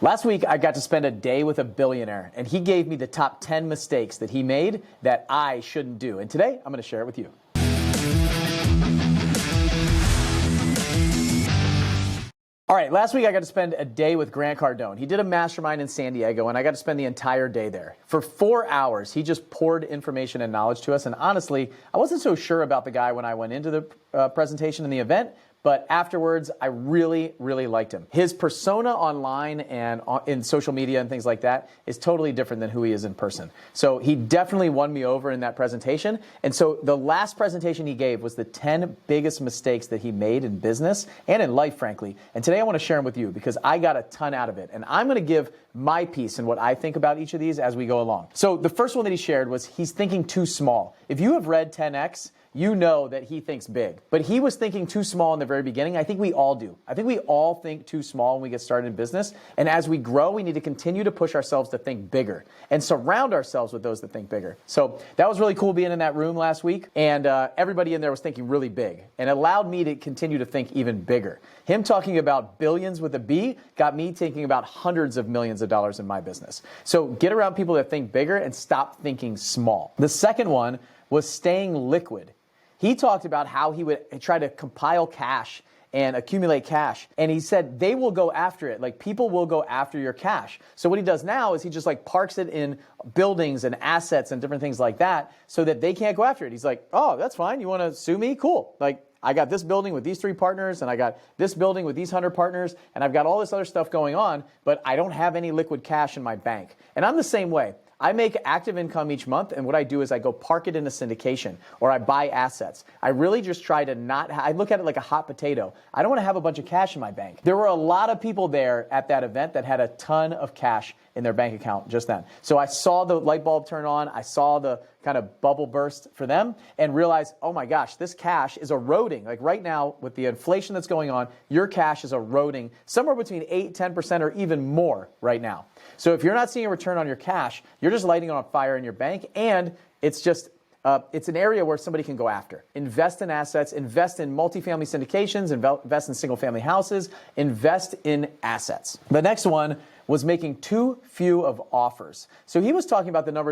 Last week, I got to spend a day with a billionaire, and he gave me the top 10 mistakes that he made that I shouldn't do. And today, I'm going to share it with you. All right, last week I got to spend a day with Grant Cardone. He did a mastermind in San Diego, and I got to spend the entire day there. For 4 hours, he just poured information and knowledge to us, and honestly, I wasn't so sure about the guy when I went into the presentation in the event, but afterwards, I really, really liked him. His persona online and in social media and things like that is totally different than who he is in person. So he definitely won me over in that presentation. And so the last presentation he gave was the 10 biggest mistakes that he made in business and in life, frankly. And today I want to share them with you because I got a ton out of it. And I'm going to give my piece and what I think about each of these as we go along. So the first one that he shared was he's thinking too small. If you have read 10X, you know that he thinks big. But he was thinking too small in the very beginning. I think we all do. I think we all think too small when we get started in business. And as we grow, we need to continue to push ourselves to think bigger and surround ourselves with those that think bigger. So that was really cool being in that room last week. And everybody in there was thinking really big. And it allowed me to continue to think even bigger. Him talking about billions with a B got me thinking about hundreds of millions of dollars in my business. So get around people that think bigger and stop thinking small. The second one was staying liquid. He talked about how he would try to compile cash and accumulate cash. And he said they will go after it. Like people will go after your cash. So what he does now is he just like parks it in buildings and assets and different things like that so that they can't go after it. He's like, oh, that's fine. You want to sue me? Cool. Like I got this building with these 3 partners and I got this building with these 100 partners and I've got all this other stuff going on, but I don't have any liquid cash in my bank. And I'm the same way. I make active income each month, and what I do is I go park it in a syndication, or I buy assets. I really just try to I look at it like a hot potato. I don't want to have a bunch of cash in my bank. There were a lot of people there at that event that had a ton of cash in their bank account just then. So I saw the light bulb turn on, I saw the kind of bubble burst for them, and realized, oh my gosh, this cash is eroding. Like right now, with the inflation that's going on, your cash is eroding somewhere between 8-10% or even more right now. So if you're not seeing a return on your cash, you're just lighting it on fire in your bank, and it's just it's an area where somebody can go after. Invest in assets, invest in multifamily syndications, invest in single-family houses, invest in assets. The next one was making too few of offers. So he was talking about the number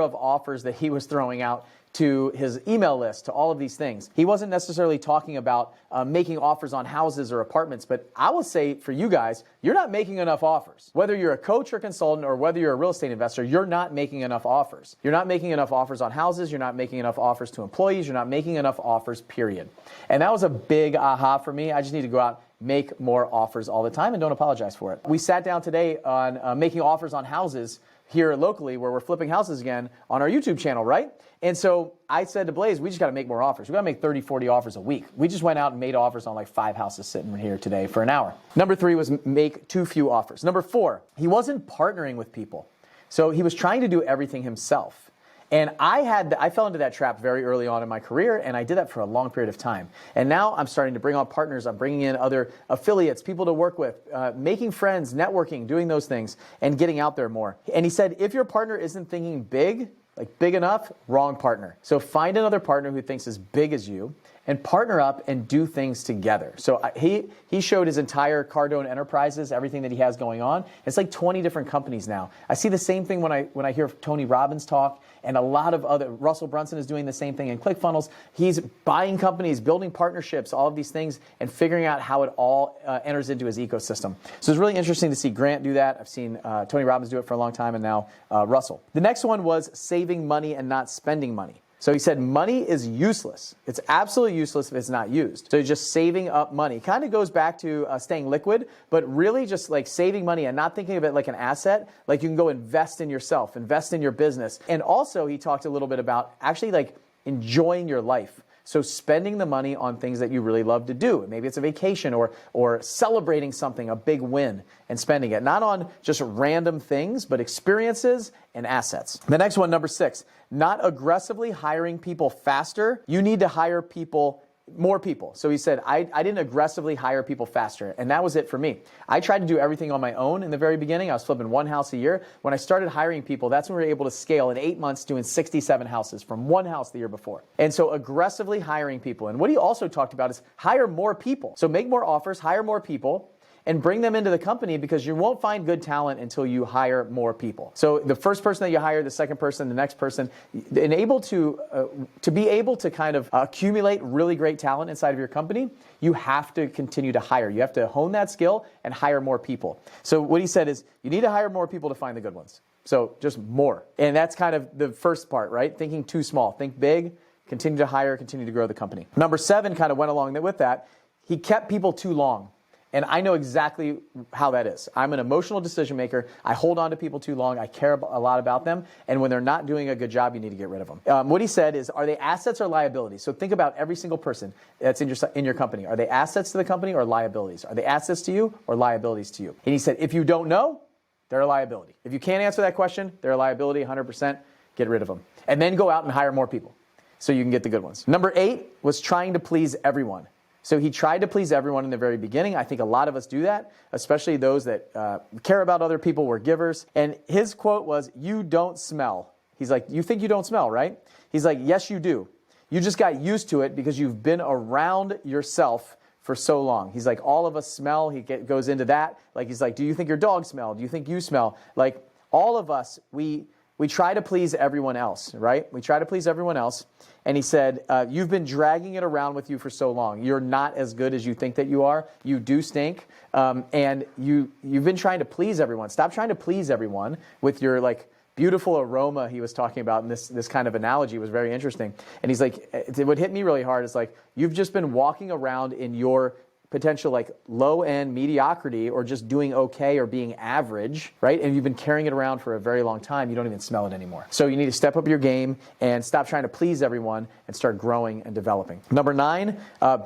of offers that he was throwing out to his email list, to all of these things. He wasn't necessarily talking about making offers on houses or apartments, but I will say for you guys, you're not making enough offers. Whether you're a coach or consultant or whether you're a real estate investor, you're not making enough offers. You're not making enough offers on houses, you're not making enough offers to employees, you're not making enough offers, period. And that was a big aha for me. I just need to go out, make more offers all the time, and don't apologize for it. We sat down today on making offers on houses here locally where we're flipping houses again on our YouTube channel, right? And so I said to Blaze, we just got to make more offers. We got to make 30, 40 offers a week. We just went out and made offers on like 5 houses sitting here today for an hour. Number 3 was make too few offers. Number 4, he wasn't partnering with people. So he was trying to do everything himself. And I fell into that trap very early on in my career, and I did that for a long period of time. And now I'm starting to bring on partners. I'm bringing in other affiliates, people to work with, making friends, networking, doing those things, and getting out there more. And he said, if your partner isn't thinking big, like big enough, wrong partner. So find another partner who thinks as big as you and partner up and do things together. So he showed his entire Cardone Enterprises, everything that he has going on. It's like 20 different companies now. I see the same thing when I hear Tony Robbins talk, and a lot of other, Russell Brunson is doing the same thing in ClickFunnels. He's buying companies, building partnerships, all of these things, and figuring out how it all enters into his ecosystem. So it's really interesting to see Grant do that. I've seen Tony Robbins do it for a long time, and now Russell. The next one was saving money and not spending money. So he said money is useless. It's absolutely useless if it's not used. So just saving up money kind of goes back to staying liquid, but really just like saving money and not thinking of it like an asset. Like you can go invest in yourself, invest in your business. And also he talked a little bit about actually like enjoying your life. So spending the money on things that you really love to do. Maybe it's a vacation or celebrating something, a big win, and spending it. Not on just random things, but experiences and assets. The next one, number 6, not aggressively hiring people faster. You need to hire more people. So he said, I didn't aggressively hire people faster. And that was it for me. I tried to do everything on my own in the very beginning. I was flipping 1 house a year. When I started hiring people, that's when we were able to scale in 8 months doing 67 houses from 1 house the year before. And so aggressively hiring people. And what he also talked about is hire more people. So make more offers, hire more people, and bring them into the company, because you won't find good talent until you hire more people. So the first person that you hire, the second person, the next person, and able to be able to kind of accumulate really great talent inside of your company, you have to continue to hire. You have to hone that skill and hire more people. So what he said is, you need to hire more people to find the good ones. So just more. And that's kind of the first part, right? Thinking too small. Think big, continue to hire, continue to grow the company. Number 7 kind of went along with that. He kept people too long. And I know exactly how that is. I'm an emotional decision maker. I hold on to people too long. I care a lot about them. And when they're not doing a good job, you need to get rid of them. What he said is, are they assets or liabilities? So think about every single person that's in your company. Are they assets to the company or liabilities? Are they assets to you or liabilities to you? And he said, if you don't know, they're a liability. If you can't answer that question, they're a liability, 100%. Get rid of them. And then go out and hire more people so you can get the good ones. Number 8 was trying to please everyone. So he tried to please everyone in the very beginning. I think a lot of us do that, especially those that care about other people. We're givers. And his quote was, "You don't smell." He's like, "You think you don't smell, right?" He's like, "Yes, you do. You just got used to it because you've been around yourself for so long." He's like, all of us smell. He goes into that. Like, he's like, do you think your dog smell? Do you think you smell? Like, all of us, we try to please everyone else, right? We try to please everyone else. And he said, you've been dragging it around with you for so long. You're not as good as you think that you are. You do stink. And you've been trying to please everyone. Stop trying to please everyone with your beautiful aroma he was talking about. And this kind of analogy was very interesting. And he's like, what hit me really hard is you've just been walking around in your potential low-end mediocrity, or just doing okay or being average, right? And you've been carrying it around for a very long time. You don't even smell it anymore. So you need to step up your game and stop trying to please everyone and start growing and developing. Number 9,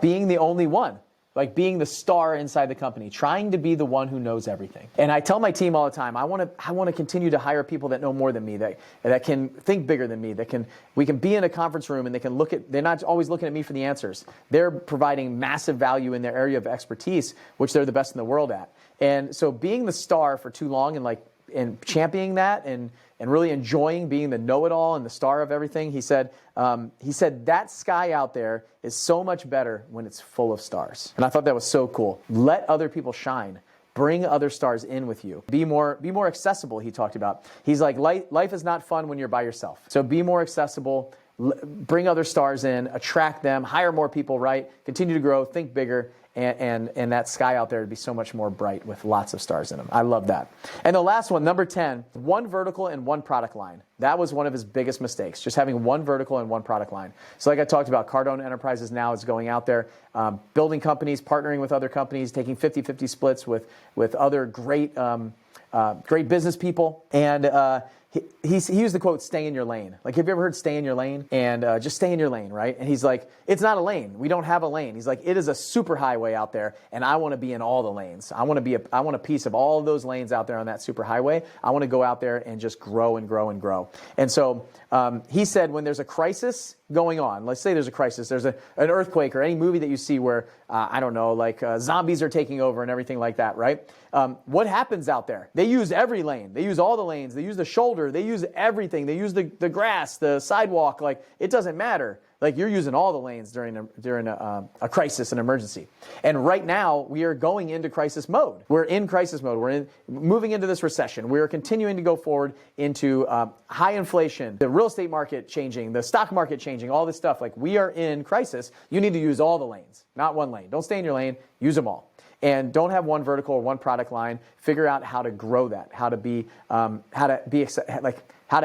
being the only one. Like being the star inside the company, trying to be the one who knows everything. And I tell my team all the time, I want to continue to hire people that know more than me, that can think bigger than me, we can be in a conference room and they're not always looking at me for the answers. They're providing massive value in their area of expertise, which they're the best in the world at. And so being the star for too long and championing that and really enjoying being the know-it-all and the star of everything, he said that sky out there is so much better when it's full of stars. And I thought that was so cool. Let other people shine. Bring other stars in with you. Be more accessible, he talked about. He's like, life is not fun when you're by yourself. So be more accessible, bring other stars in, attract them, hire more people, right? Continue to grow, think bigger, and that sky out there would be so much more bright with lots of stars in them. I love that. And the last one, number 10, one vertical and one product line. That was one of his biggest mistakes, just having one vertical and one product line. So like I talked about, Cardone Enterprises now is going out there, building companies, partnering with other companies, taking 50-50 splits with other great business people. And he used the quote, "Stay in your lane." Like, have you ever heard "stay in your lane"? And just stay in your lane, right? And he's like, it's not a lane. We don't have a lane. He's like, it is a super highway out there, and I want to be in all the lanes. I want a piece of all of those lanes out there on that super highway. I want to go out there and just grow and grow and grow. And so he said, when there's a crisis going on, let's say there's a crisis, there's an earthquake, or any movie that you see where, I don't know, zombies are taking over and everything like that, right? What happens out there? They use every lane. They use all the lanes. They use the shoulder. They use everything. They use the grass, the sidewalk. It doesn't matter. You're using all the lanes during a crisis, an emergency. And right now, we are going into crisis mode. We're in crisis mode. We're moving into this recession. We are continuing to go forward into high inflation, the real estate market changing, the stock market changing, all this stuff. We are in crisis. You need to use all the lanes, not one lane. Don't stay in your lane. Use them all. And don't have one vertical or one product line. Figure out how to grow that, how to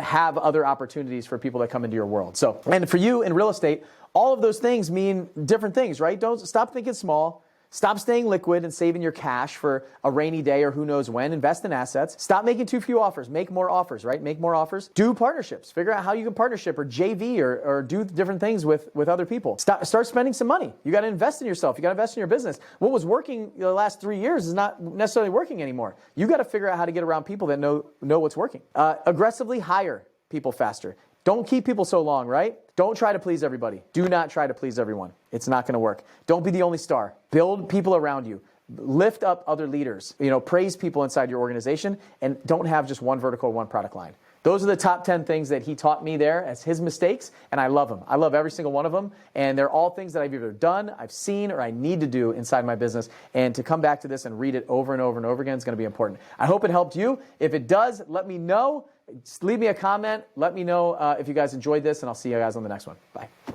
have other opportunities for people that come into your world. So, and for you in real estate, all of those things mean different things, right? Don't stop thinking small. Stop staying liquid and saving your cash for a rainy day or who knows when. Invest in assets. Stop making too few offers. Make more offers, right? Make more offers. Do partnerships. Figure out how you can partnership or JV or do different things with other people. Start spending some money. You got to invest in yourself. You got to invest in your business. What was working the last 3 years is not necessarily working anymore. You got to figure out how to get around people that know what's working. Aggressively hire people faster. Don't keep people so long, right? Don't try to please everybody. Do not try to please everyone. It's not going to work. Don't be the only star. Build people around you. Lift up other leaders. Praise people inside your organization, and don't have just one vertical or one product line. Those are the top 10 things that he taught me there as his mistakes, and I love them. I love every single one of them, and they're all things that I've either done, I've seen, or I need to do inside my business, and to come back to this and read it over and over and over again is going to be important. I hope it helped you. If it does, let me know. Just leave me a comment. Let me know if you guys enjoyed this, and I'll see you guys on the next one. Bye.